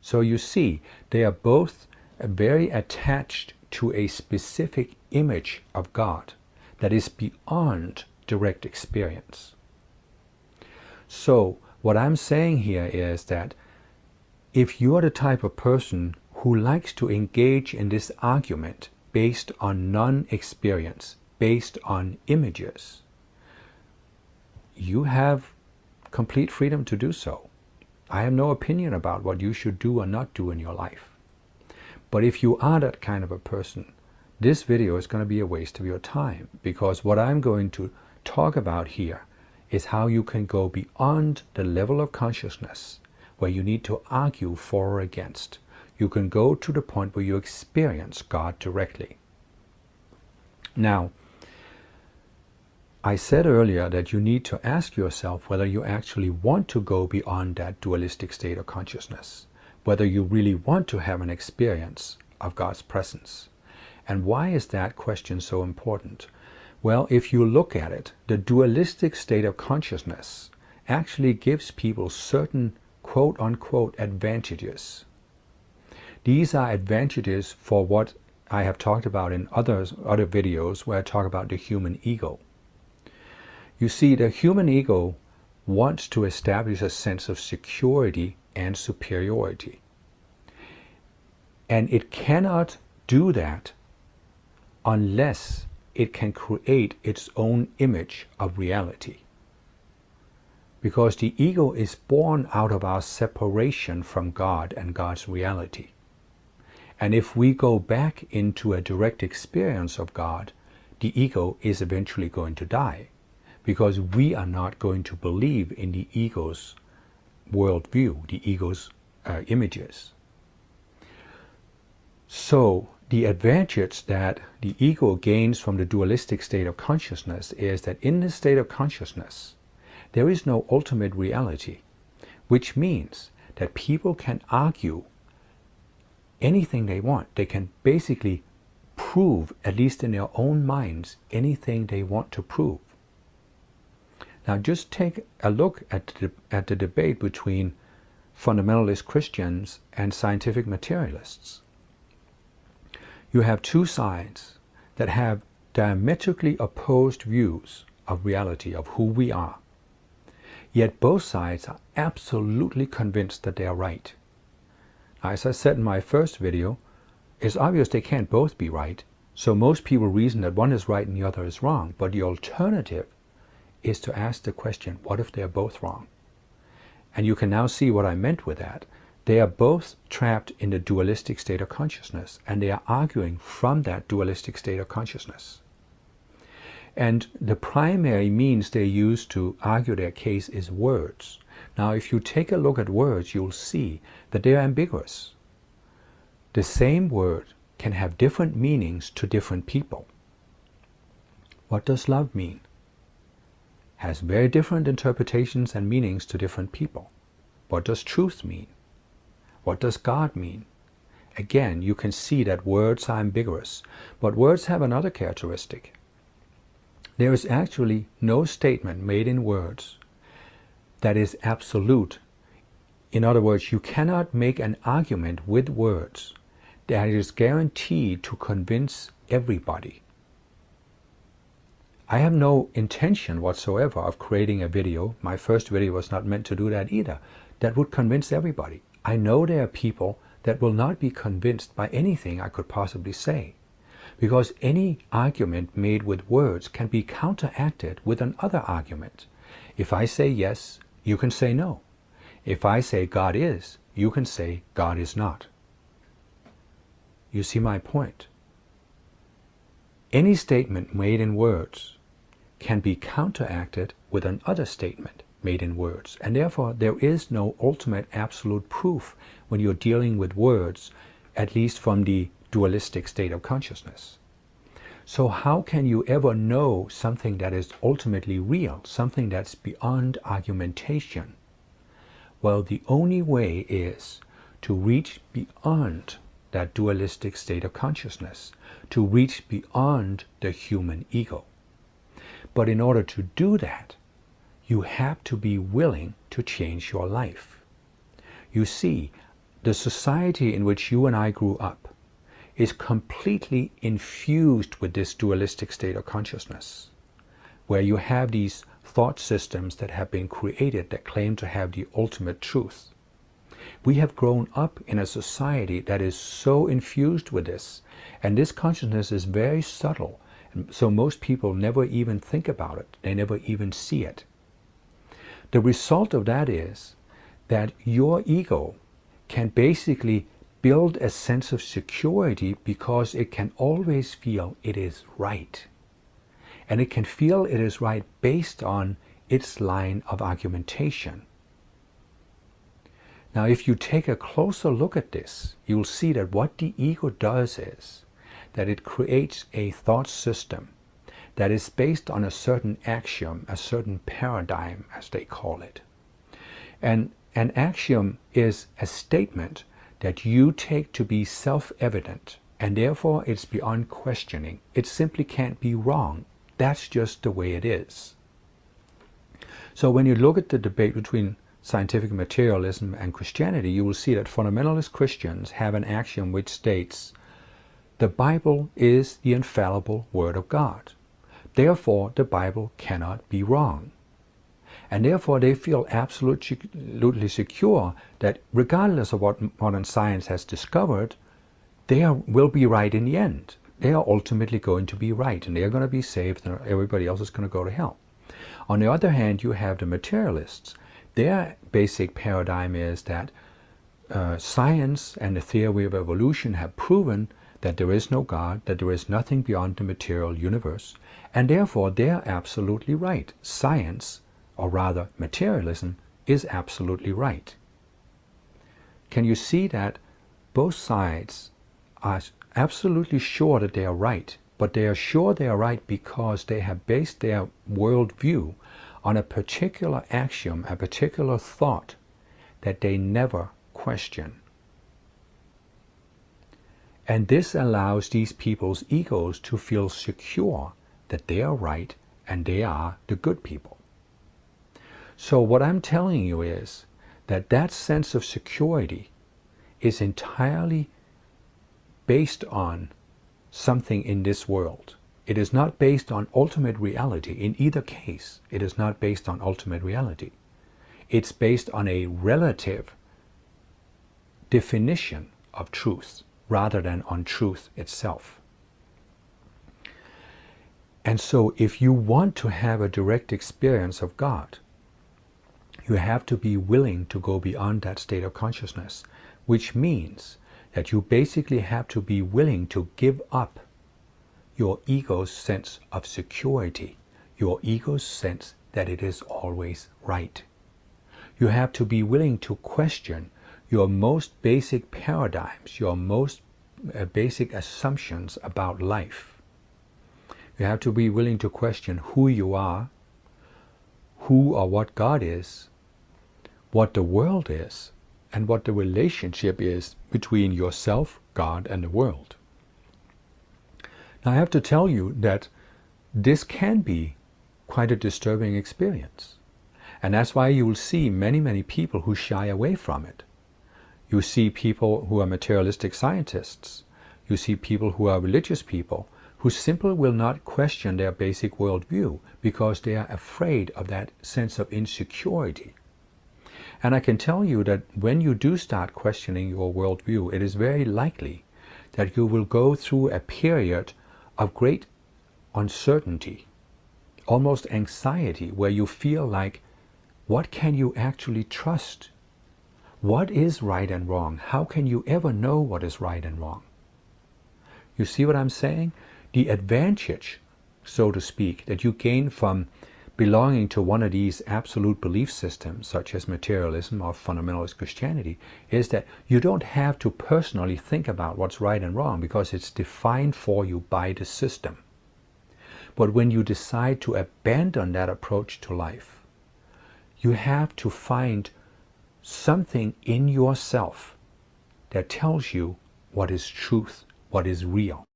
So you see, they are both very attached to a specific image of God that is beyond direct experience. So what I'm saying here is that if you are the type of person who likes to engage in this argument based on non-experience, based on images, you have complete freedom to do so. I have no opinion about what you should do or not do in your life. But if you are that kind of a person, this video is going to be a waste of your time, because what I'm going to talk about here is how you can go beyond the level of consciousness where you need to argue for or against. You can go to the point where you experience God directly. Now, I said earlier that you need to ask yourself whether you actually want to go beyond that dualistic state of consciousness, whether you really want to have an experience of God's presence. And why is that question so important? Well, if you look at it, the dualistic state of consciousness actually gives people certain quote-unquote advantages. These are advantages for what I have talked about in other videos where I talk about the human ego. You see, the human ego wants to establish a sense of security and superiority. And it cannot do that unless it can create its own image of reality. Because the ego is born out of our separation from God and God's reality. And if we go back into a direct experience of God, the ego is eventually going to die, because we are not going to believe in the ego's worldview, the ego's images. So the advantage that the ego gains from the dualistic state of consciousness is that in this state of consciousness, there is no ultimate reality, which means that people can argue anything they want. They can basically prove, at least in their own minds, anything they want to prove. Now just take a look at the debate between fundamentalist Christians and scientific materialists. You have two sides that have diametrically opposed views of reality, of who we are. Yet both sides are absolutely convinced that they are right. As I said in my first video, it's obvious they can't both be right, so most people reason that one is right and the other is wrong. But the alternative is to ask the question, what if they're both wrong? And you can now see what I meant with that. They are both trapped in the dualistic state of consciousness, and they are arguing from that dualistic state of consciousness. And the primary means they use to argue their case is words. Now, if you take a look at words, you'll see that they are ambiguous. The same word can have different meanings to different people. What does love mean? Has very different interpretations and meanings to different people. What does truth mean? What does God mean? Again, you can see that words are ambiguous, but words have another characteristic. There is actually no statement made in words that is absolute. In other words, you cannot make an argument with words that is guaranteed to convince everybody. I have no intention whatsoever of creating a video, my first video was not meant to do that either, that would convince everybody. I know there are people that will not be convinced by anything I could possibly say, because any argument made with words can be counteracted with another argument. If I say yes, you can say no. If I say God is, you can say God is not. You see my point? Any statement made in words can be counteracted with another statement made in words, and therefore there is no ultimate absolute proof when you're dealing with words, at least from the dualistic state of consciousness. So how can you ever know something that is ultimately real, something that's beyond argumentation? Well, the only way is to reach beyond that dualistic state of consciousness, to reach beyond the human ego. But in order to do that, you have to be willing to change your life. You see, the society in which you and I grew up is completely infused with this dualistic state of consciousness, where you have these thought systems that have been created that claim to have the ultimate truth. We have grown up in a society that is so infused with this, and this consciousness is very subtle, and so most people never even think about it. They never even see it. The result of that is that your ego can basically build a sense of security because it can always feel it is right. And it can feel it is right based on its line of argumentation. Now, if you take a closer look at this, you'll see that what the ego does is that it creates a thought system that is based on a certain axiom, a certain paradigm, as they call it. And an axiom is a statement that you take to be self-evident, and therefore it's beyond questioning. It simply can't be wrong. That's just the way it is. So when you look at the debate between scientific materialism and Christianity, you will see that fundamentalist Christians have an axiom which states, the Bible is the infallible Word of God. Therefore, the Bible cannot be wrong. And therefore, they feel absolutely secure that regardless of what modern science has discovered, they will be right in the end. They are ultimately going to be right, and they are going to be saved, and everybody else is going to go to hell. On the other hand, you have the materialists. Their basic paradigm is that science and the theory of evolution have proven that there is no God, that there is nothing beyond the material universe, and therefore they are absolutely right. Science, or rather materialism, is absolutely right. Can you see that both sides are absolutely sure that they are right, but they are sure they are right because they have based their worldview on a particular axiom, a particular thought that they never question. And this allows these people's egos to feel secure that they are right and they are the good people. So what I'm telling you is that that sense of security is entirely based on something in this world. It is not based on ultimate reality. In either case, it is not based on ultimate reality. It's based on a relative definition of truth rather than on truth itself. And so if you want to have a direct experience of God, you have to be willing to go beyond that state of consciousness, which means that you basically have to be willing to give up your ego's sense of security, your ego's sense that it is always right. You have to be willing to question your most basic paradigms, your most basic assumptions about life. You have to be willing to question who you are, who or what God is, what the world is, and what the relationship is between yourself, God, and the world. Now I have to tell you that this can be quite a disturbing experience. And that's why you will see many people who shy away from it. You see people who are materialistic scientists. You see people who are religious people who simply will not question their basic worldview because they are afraid of that sense of insecurity. And I can tell you that when you do start questioning your worldview, it is very likely that you will go through a period of great uncertainty, almost anxiety, where you feel like, what can you actually trust? What is right and wrong? How can you ever know what is right and wrong? You see what I'm saying? The advantage, so to speak, that you gain from belonging to one of these absolute belief systems, such as materialism or fundamentalist Christianity, is that you don't have to personally think about what's right and wrong because it's defined for you by the system. But when you decide to abandon that approach to life, you have to find something in yourself that tells you what is truth, what is real.